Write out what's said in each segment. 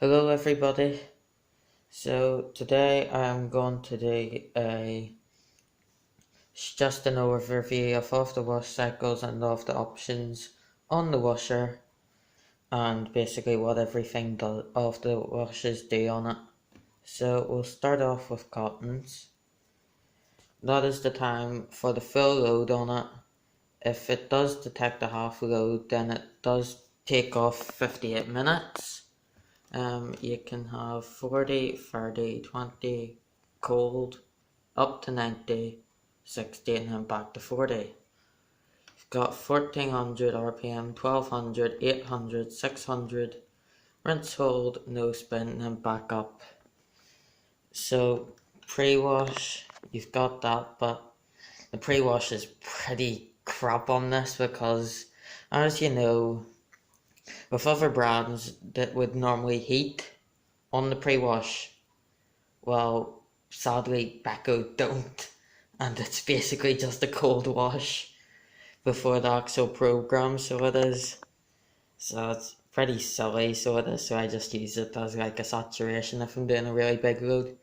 Hello everybody. So today I'm going to do just an overview of the wash cycles and of the options on the washer, and basically what everything of the washes do on it. So we'll start off with cottons. That is the time for the full load on it. If it does detect a half load, then it does take off 58 minutes. You can have 40, 30, 20, cold, up to 90, 60, and then back to 40. You've got 1400 RPM, 1200, 800, 600, rinse hold, no spin, and then back up. So pre-wash, you've got that, but the pre-wash is pretty crap on this because, as you know, with other brands that would normally heat on the pre-wash, well, sadly Beko don't, and it's basically just a cold wash before the actual program, so it is. So it's pretty silly, so it is, so I just use it as like a saturation if I'm doing a really big load.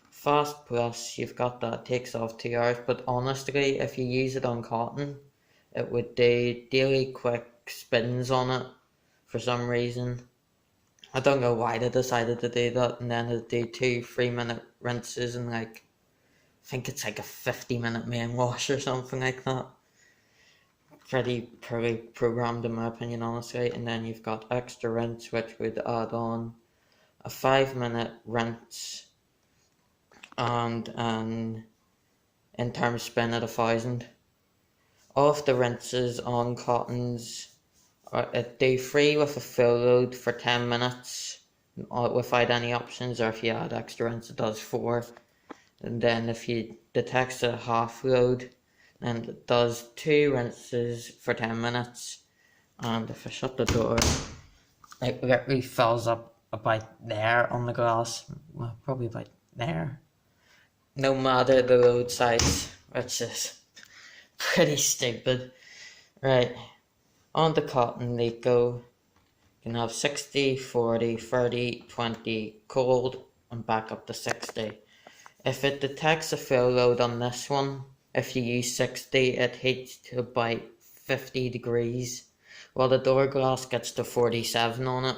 Fast Plus, you've got that, takes off 2 hours, but honestly, if you use it on cotton, it would do daily quick spins on it for some reason. I don't know why they decided to do that, and then they do 2 3-minute rinses and I think it's like a 50-minute main wash or something like that. Pretty poorly programmed in my opinion, honestly. And then you've got extra rinse, which would add on a 5-minute rinse and an interim spin at 1000. Of the rinses on cottons, do 3 with a full load for 10 minutes without any options, or if you add extra rinse it does 4. And then if you detect a half load, then it does 2 rinses for 10 minutes. And if I shut the door, it literally fills up about there on the glass, well, probably about there, no matter the load size, which is pretty stupid. Right, on the cotton they go. You can have 60, 40, 30, 20, cold, and back up to 60. If it detects a full load on this one, if you use 60, it heats to about 50 degrees, while the door glass gets to 47 on it.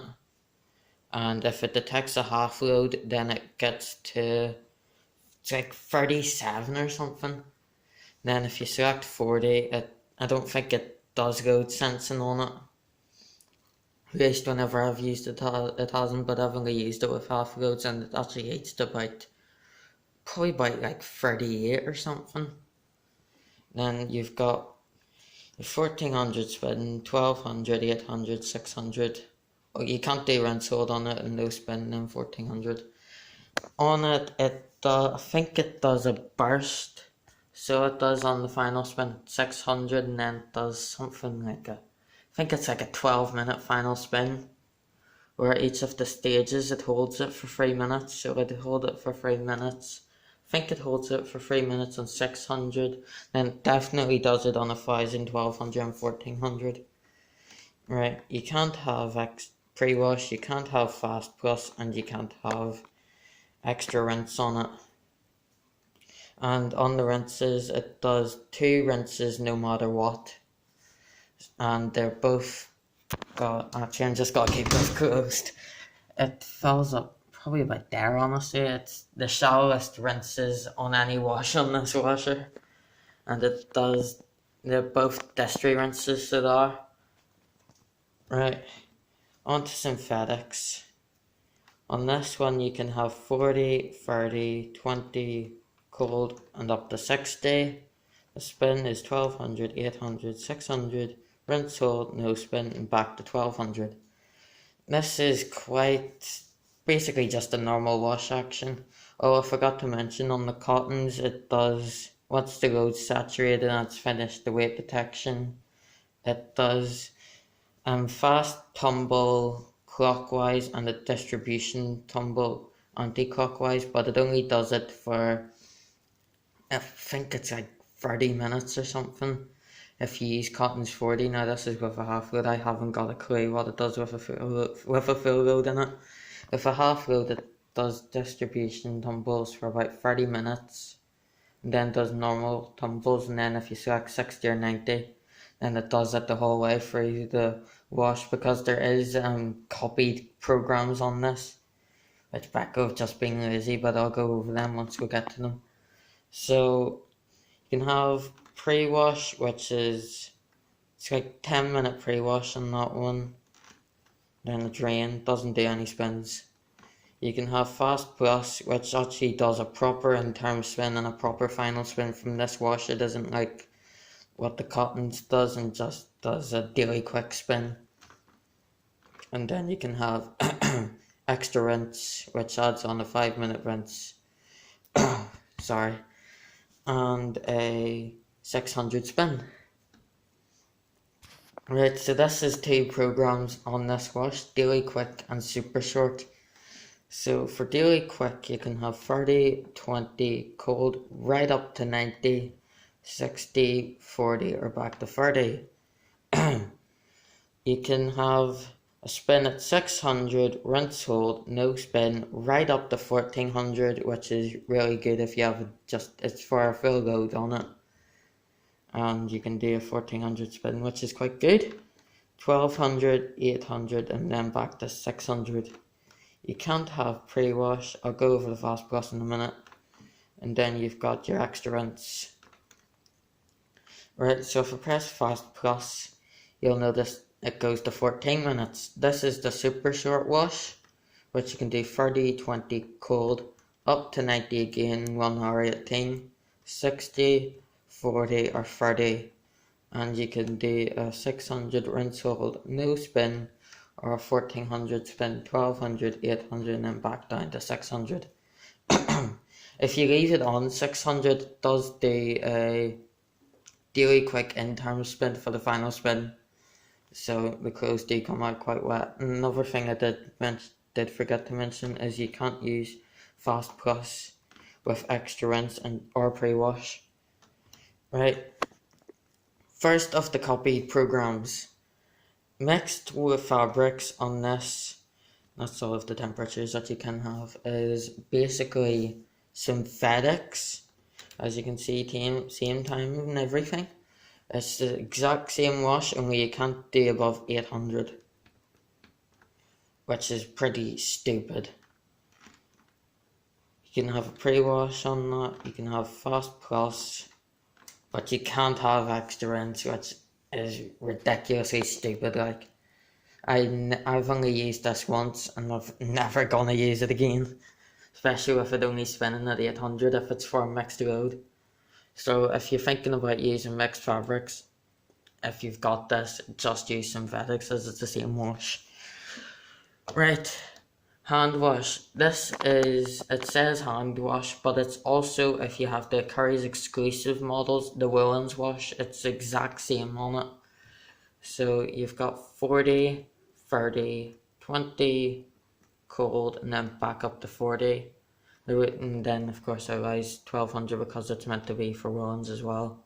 And if it detects a half load, then it gets to, it's like 37 or something. Then if you select 40, I don't think it does load sensing on it. At least whenever I've used it, it hasn't, but I've only used it with half loads and it actually heats to probably about like 38 or something. Then you've got 1400 spin, 1200, 800, 600. Well, you can't do rinse hold on it and no spin, then 1400. On it, I think it does a burst. So it does on the final spin 600, and then it does something like I think it's like a 12-minute final spin, where each of the stages it holds it for 3 minutes. So it hold it for 3 minutes. I think it holds it for 3 minutes on 600, then it definitely does it on 1000, 1200, and 1400. Right, you can't have pre-wash, you can't have Fast Plus, and you can't have extra rinse on it. And on the rinses, it does 2 rinses no matter what. And they're both actually I'm just gotta keep this closed. It fills up probably about there, honestly. It's the shallowest rinses on any wash on this washer. And they're both distry rinses, so they are. Right, on to synthetics. On this one you can have 40, 30, 20, cold, and up to 60. The spin is 1200, 800, 600, rinse hold, no spin, and back to 1200. This is quite basically just a normal wash action. Oh, I forgot to mention on the cottons, it does, once the load's saturated and it's finished the weight detection, it does fast tumble clockwise and a distribution tumble anti-clockwise, but it only does it for, I think it's like 30 minutes or something. If you use cotton's 40, now this is with a half load, I haven't got a clue what it does with a full load in it. With a half load, it does distribution tumbles for about 30 minutes, and then does normal tumbles, and then if you select 60 or 90, then it does it the whole way through the wash, because there is copied programs on this, which Beko have just been lazy, but I'll go over them once we get to them. So you can have pre-wash, which is, it's like 10-minute pre-wash on that one. Then the drain, doesn't do any spins. You can have fast plus, which actually does a proper interim spin and a proper final spin from this wash. It isn't like what the Cottons does and just does a daily quick spin. And then you can have extra rinse, which adds on a 5-minute rinse. Sorry. And a 600 spin. Right, so this is 2 programs on this wash, daily quick and super short. So for daily quick, you can have 30, 20, cold, right up to 90, 60, 40, or back to 30. You can have a spin at 600, rinse hold, no spin, right up to 1400, which is really good if you have it's for a full load on it. And you can do a 1400 spin, which is quite good. 1200, 800, and then back to 600. You can't have pre-wash. I'll go over the fast plus in a minute. And then you've got your extra rinse. Right, so if I press fast plus, you'll notice it goes to 14 minutes. This is the super short wash, which you can do 30, 20 cold, up to 90 again, 1 hour 18, 60, 40 or 30, and you can do a 600 rinse hold, no spin, or a 1400 spin, 1200, 800, and then back down to 600. If you leave it on 600, it does do a daily quick interim spin for the final spin, so the clothes do come out quite wet. Another thing I did forget to mention is you can't use fast plus with extra rinse or pre-wash. Right, first of the copied programs, mixed with fabrics on this, that's all of the temperatures that you can have, is basically synthetics. As you can see, same time and everything. It's the exact same wash, only you can't do above 800, which is pretty stupid. You can have a pre-wash on that, you can have fast plus, but you can't have extra rinse, which is ridiculously stupid. Like, I've only used this once, and I'm never gonna use it again. Especially with it only spinning at 800 if it's for a mixed load. So if you're thinking about using mixed fabrics, if you've got this, just use synthetics as it's the same wash. Right. Hand wash. This is, it says hand wash, but it's also, if you have the Curry's exclusive models, the Woolens wash, it's the exact same on it. So you've got 40, 30, 20, cold, and then back up to 40. And then, of course, I rise 1200 because it's meant to be for Woolens as well.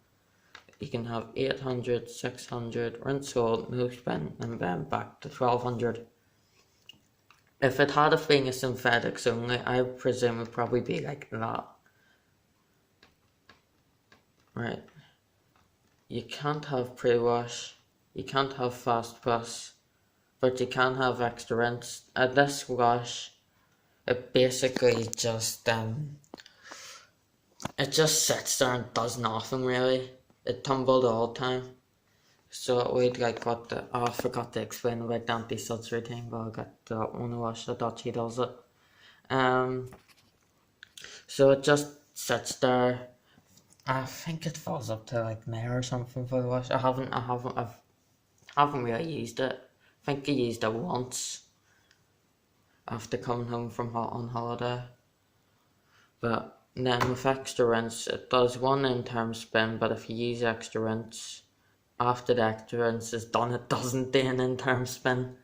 You can have 800, 600, rinse hold, no spin, and then back to 1200. If it had a thing of synthetics only, I presume it would probably be like that. Right. You can't have pre-wash, you can't have fast plus, but you can have extra rinse. At this wash, it basically just it just sits there and does nothing really. It tumbled all the time. So it would like what the, I forgot to explain about Dante Sud's routine, but I'll get to that one wash that she does it. So it just sits there. I think it falls up to like there or something for the wash. I haven't really used it. I think I used it once after coming home from on holiday. But then with extra rinse, it does one interim spin, but if you use extra rinse, after the extra rinse is done, it doesn't do an interim spin,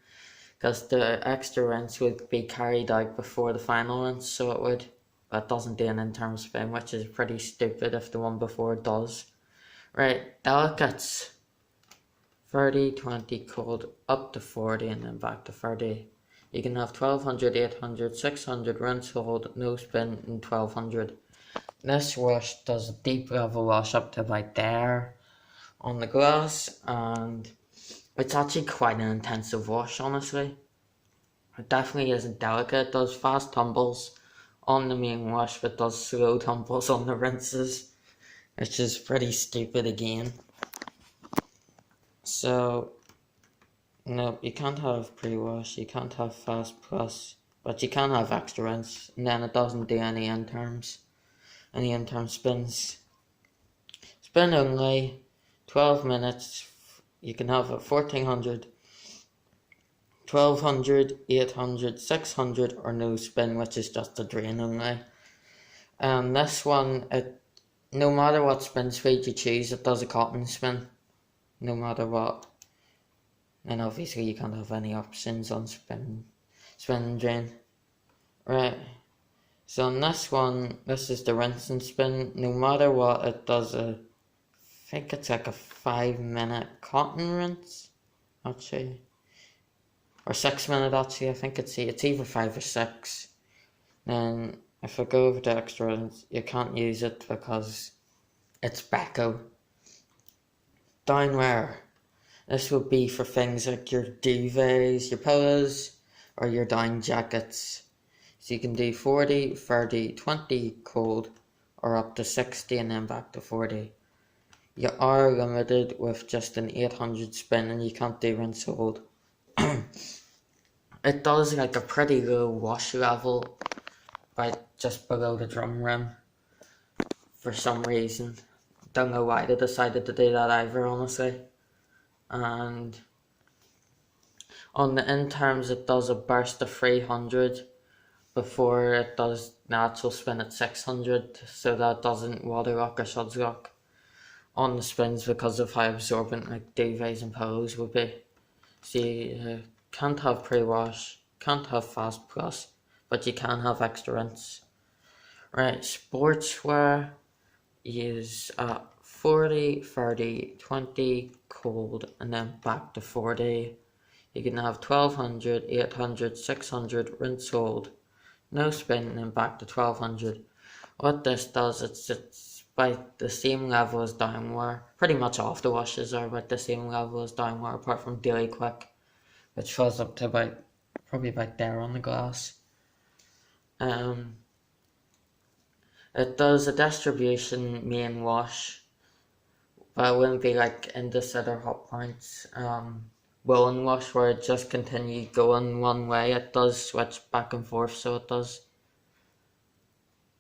because the extra rinse would be carried out before the final rinse, so it would, but it doesn't do an interim spin, which is pretty stupid if the one before does. Right, delicates, 30, 20 cold, up to 40, and then back to 30. You can have 1200, 800, 600, rinse, hold, no spin, and 1200. This wash does a deep level wash up to about there on the glass, and it's actually quite an intensive wash, honestly. It definitely isn't delicate. It does fast tumbles on the main wash, but does slow tumbles on the rinses, which is pretty stupid again. So, no, you can't have pre-wash, you can't have fast plus, but you can have extra rinse, and then it doesn't do any interim spins. Spin only, 12 minutes, you can have a 1400, 1200, 800, 600, or no spin, which is just a drain only. And this one, no matter what spin speed you choose, it does a cotton spin, no matter what. And obviously you can't have any options on spin and drain. Right, so on this one, this is the rinse and spin. No matter what, it does I think it's like a 5-minute cotton rinse, actually. Or 6-minute actually, I think it's either 5 or 6. Then if I go over the extra rinse, you can't use it because it's Beko. Downwear. This would be for things like your duvets, your pillows, or your down jackets. So you can do 40, 30, 20 cold, or up to 60 and then back to 40. You are limited with just an 800 spin and you can't do rinse hold. It does like a pretty low wash level, right just below the drum rim, for some reason. Don't know why they decided to do that either, honestly. And on the in terms, it does a burst of 300 before it does the actual spin at 600, so that doesn't water lock or suds lock on the spins because of how absorbent like duvets and pillows would be. So you can't have pre-wash, can't have fast plus, but you can have extra rinse. Right, sportswear is at 40, 30, 20 cold, and then back to 40. You can have 1200, 800, 600, rinse hold, no spin, and then back to 1200. What this does, it's by the same level as downwear. Pretty much all of the washes are about the same level as downwear, apart from Daily Quick, which fills up to probably about there on the glass. It does a distribution main wash, but it wouldn't be like Indesit or Hot Points woolen wash where it just continues going one way. It does switch back and forth, so it does.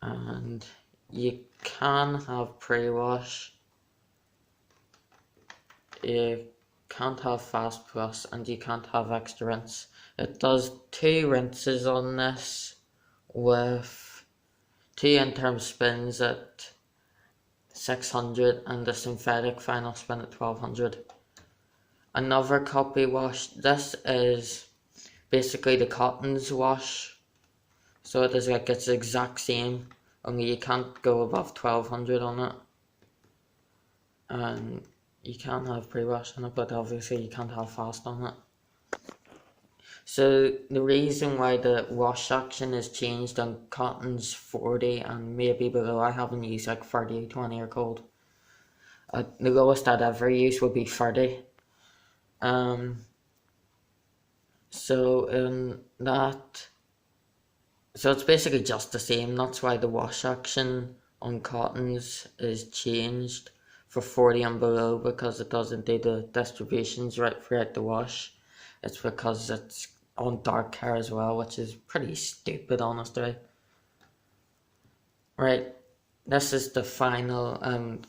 And you can have pre-wash, you can't have fast plus, and you can't have extra rinse. It does 2 rinses on this with 2 interim spins at 600 and a synthetic final spin at 1200. Another copy wash, this is basically the cottons wash, so it is like it's the exact same, only you can't go above 1200 on it, and you can have pre-wash on it, but obviously you can't have fast on it. So the reason why the wash action is changed on cottons 40 and maybe below, I haven't used like 30, 20 or cold. The lowest I'd ever use would be 30. So it's basically just the same. That's why the wash action on cottons is changed for 40 and below, because it doesn't do the distributions right throughout the wash. It's because it's on dark hair as well, which is pretty stupid, honestly. Right, this is the final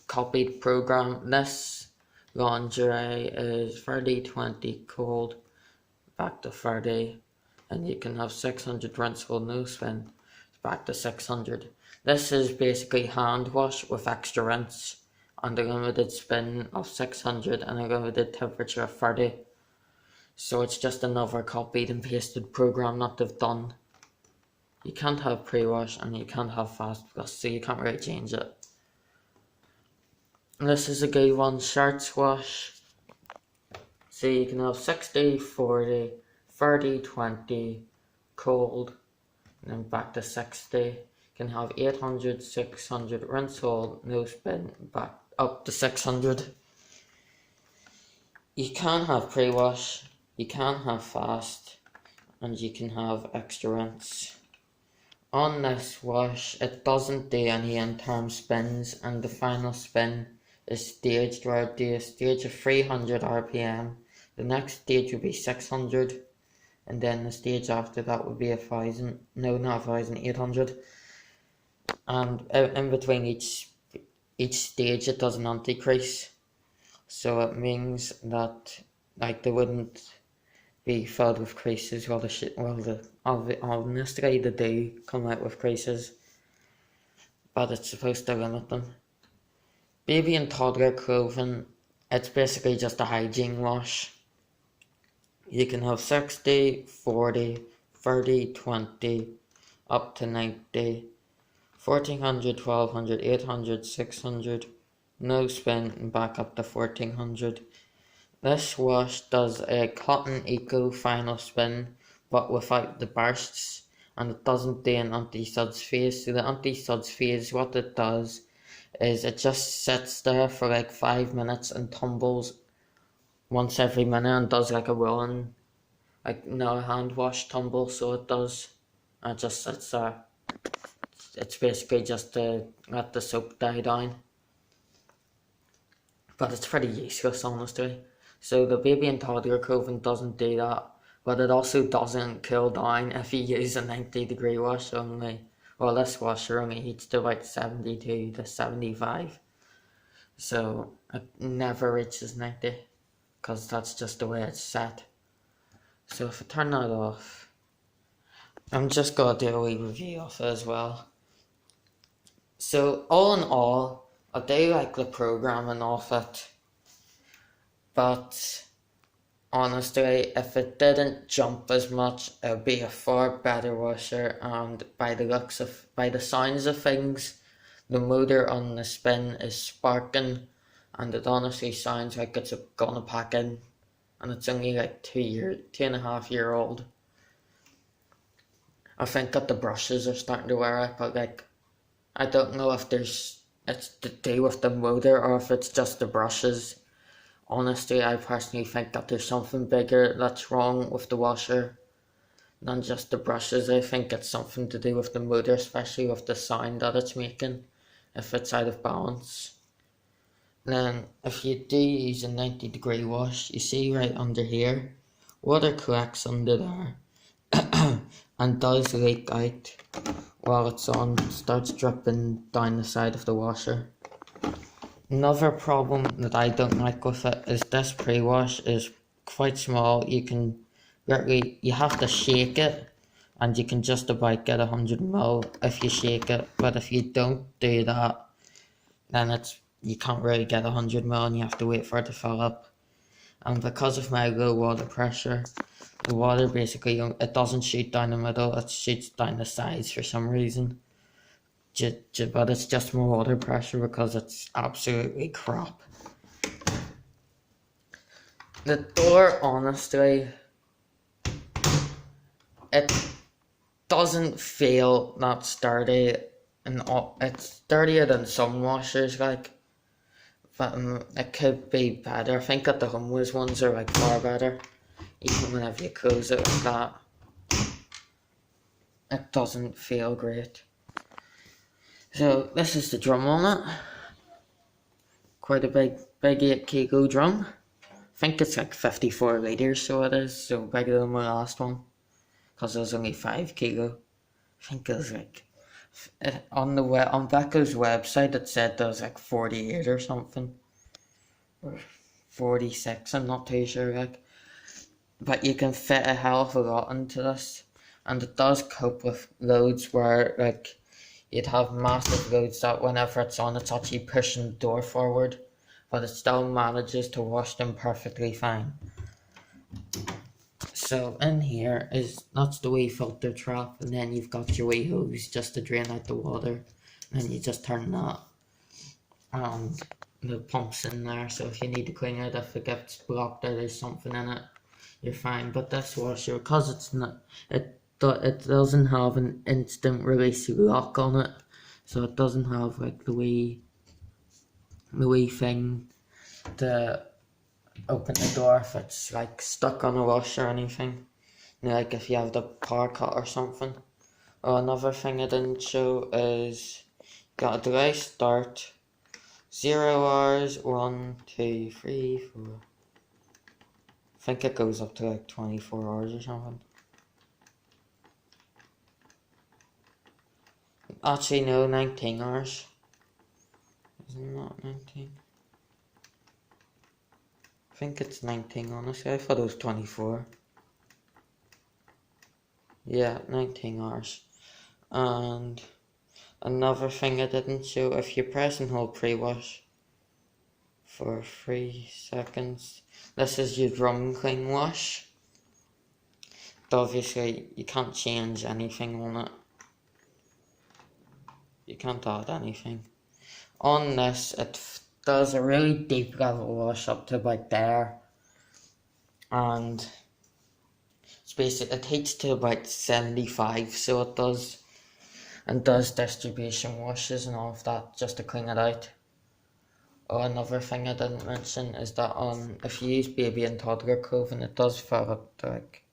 copied program. This lingerie is 30, 20 cold, back to 30, and you can have 600 rinse hold, no spin, back to 600. This is basically hand wash with extra rinse and a limited spin of 600 and a limited temperature of 30. So it's just another copied and pasted program that they've done. You can't have pre-wash and you can't have fast plus, so you can't really change it. This is a good one, shirts wash. So you can have 60, 40, 30, 20, cold, and then back to 60. You can have 800, 600, rinse hold, no spin, back up to 600. You can have pre-wash, you can have fast, and you can have extra rinse. On this wash, it doesn't do any interim spins, and the final spin is staged where it do a stage of 300 RPM. The next stage would be 600, and then the stage after that would be 1,000. No, not 1,800. And in between each stage, it does an anti-crease. So it means that like they wouldn't be filled with creases honestly they do come out with creases, but it's supposed to limit them. Baby and toddler clothing, it's basically just a hygiene wash. You can have 60, 40, 30, 20, up to 90, 1400, 1200, 800, 600, no spin, and back up to 1400. This wash does a cotton eco final spin, but without the bursts, and it doesn't do an anti-suds phase. So the anti-suds phase, what it does is it just sits there for like 5 minutes and tumbles once every minute and does like a rolling, like a hand wash tumble. So it does, and it just sits there. It's basically just to let the soap die down, but it's pretty useless honestly. So the baby and toddler clothing doesn't do that, but it also doesn't cool down if you use a 90-degree wash only. Well, this washer only heats to about 72 to 75, so it never reaches 90, because that's just the way it's set. So if I turn that off, I'm just going to do a wee review of it as well. So all in all, I do like the programming of it, but honestly, if it didn't jump as much, it would be a far better washer. And by the sounds of things, the motor on the spin is sparking, and it honestly sounds like it's gonna pack in, and it's only like 2.5 year old. I think that the brushes are starting to wear out, but like, I don't know if it's to do with the motor or if it's just the brushes. Honestly, I personally think that there's something bigger that's wrong with the washer than just the brushes. I think it's something to do with the motor, especially with the sound that it's making, if it's out of balance. Then, if you do use a 90-degree wash, you see right under here, water collects under there and does leak out while it's on, starts dripping down the side of the washer. Another problem that I don't like with it is this pre-wash is quite small. You have to shake it, and you can just about get 100 ml if you shake it. But if you don't do that, then you can't really get 100 ml, and you have to wait for it to fill up. And because of my low water pressure, the water basically it doesn't shoot down the middle; it shoots down the sides for some reason. But it's just more water pressure because it's absolutely crap. The door, honestly, it doesn't feel that sturdy, and it's sturdier than some washers, like, but it could be better. I think that the Homeways ones are like far better, even whenever you close it like that. It doesn't feel great. So this is the drum on it. Quite a big 8 kilo drum. I think it's like 54 litres, so it is, so bigger than my last one, because it was only 5 kilo. I think it was like, on Beko's website it said there was like 48 or something, or 46, I'm not too sure, like, but you can fit a hell of a lot into this, and it does cope with loads where like you'd have massive loads that whenever it's on, it's actually pushing the door forward, but it still manages to wash them perfectly fine. So in here that's the wee filter trap, and then you've got your wee hose just to drain out the water, and then you just turn that, and the pump's in there, so if you need to clean it, if it gets blocked or there's something in it, you're fine. But this washer, because it doesn't have an instant release lock on it, so it doesn't have like the wee thing to open the door if it's like stuck on a wash or anything. You know, like if you have the power cut or something. Oh, another thing I didn't show is got a delay start. 0 hours, 1, 2, 3, 4. I think it goes up to like 24 hours or something. Actually, no, 19 hours. Isn't that 19? I think it's 19, honestly. I thought it was 24. Yeah, 19 hours. And another thing I didn't show, if you press and hold pre-wash for 3 seconds, this is your drum clean wash. But obviously, you can't change anything on it. You can't add anything. On this, it does a really deep level wash up to about there. And it's basically, it heats to about 75, so it does. And does distribution washes and all of that just to clean it out. Oh, another thing I didn't mention is that if you use baby and toddler clothing, it does fill up to like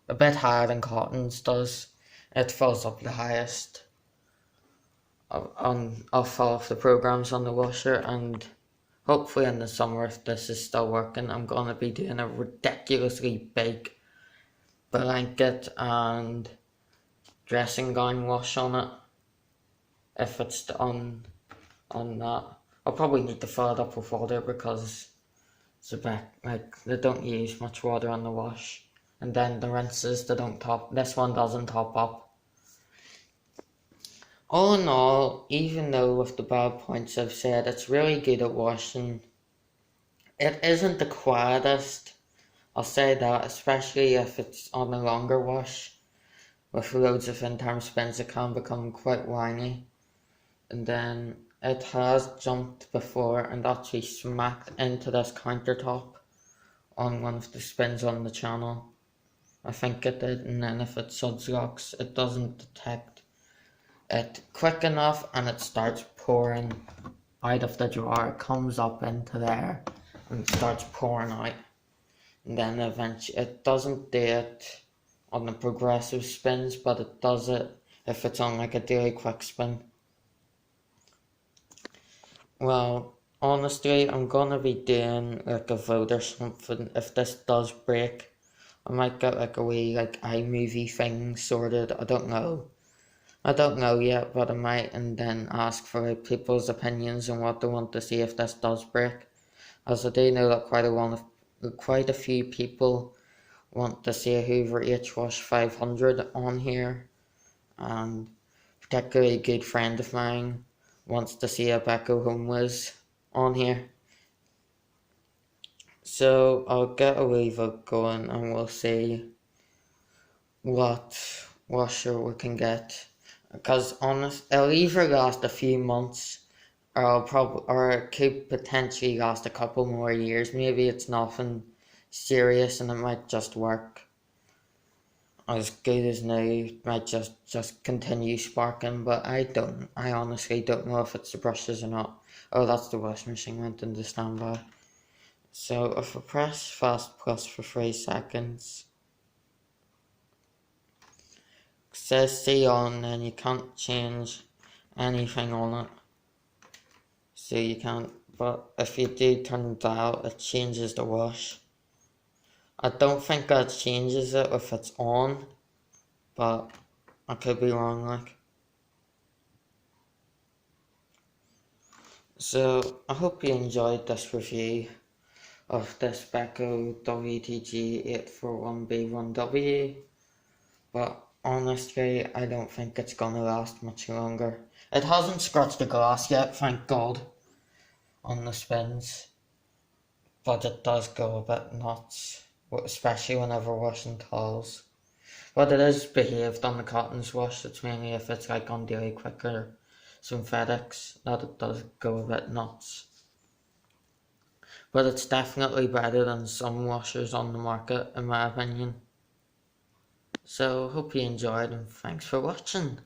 a bit higher than cottons does. It fills up the highest of all of the programs on the washer, and hopefully in the summer, if this is still working, I'm gonna be doing a ridiculously big blanket and dressing gown wash on it. If it's on that, I'll probably need to fill it up with water because it's a bit like they don't use much water on the wash, and then the rinses they don't top. This one doesn't top up. All in all, even though with the bad points I've said, it's really good at washing. It isn't the quietest, I'll say that, especially if it's on a longer wash. With loads of in-time spins, it can become quite whiny. And then it has jumped before and actually smacked into this countertop on one of the spins on the channel. I think it did, and then if it suds locks, it doesn't detect it quick enough and it starts pouring out of the drawer. It comes up into there and starts pouring out. And then eventually, it doesn't do it on the progressive spins, but it does it if it's on like a daily quick spin. Well, honestly, I'm gonna be doing like a vote or something. If this does break, I might get like a wee like iMovie thing sorted. I don't know yet, but I might, and then ask for like, people's opinions and what they want to see if this does break. As I do know that quite a few people want to see a Hoover H-Wash 500 on here, and particularly a good friend of mine wants to see a Beko HomeWiz on here. So I'll get a wee vote going and we'll see what washer we can get. Because it'll either last a few months or it could potentially last a couple more years. Maybe it's nothing serious and it might just work as good as new. It might just continue sparking, but I honestly don't know if it's the brushes or not. Oh, that's the washing machine went into standby. So if I press fast plus for 3 seconds, it says see on, and you can't change anything on it. So you can't, but if you do turn the dial, it changes the wash. I don't think that changes it if it's on, but I could be wrong, like. So I hope you enjoyed this review of this Beko wtg841b1w, but honestly I don't think it's gonna last much longer. It hasn't scratched the glass yet, thank God, on the spins, but it does go a bit nuts, especially whenever washing towels. But it is behaved on the cottons wash. It's mainly if it's like on daily quicker synthetics that it does go a bit nuts. But it's definitely better than some washers on the market, in my opinion. So hope you enjoyed and thanks for watching.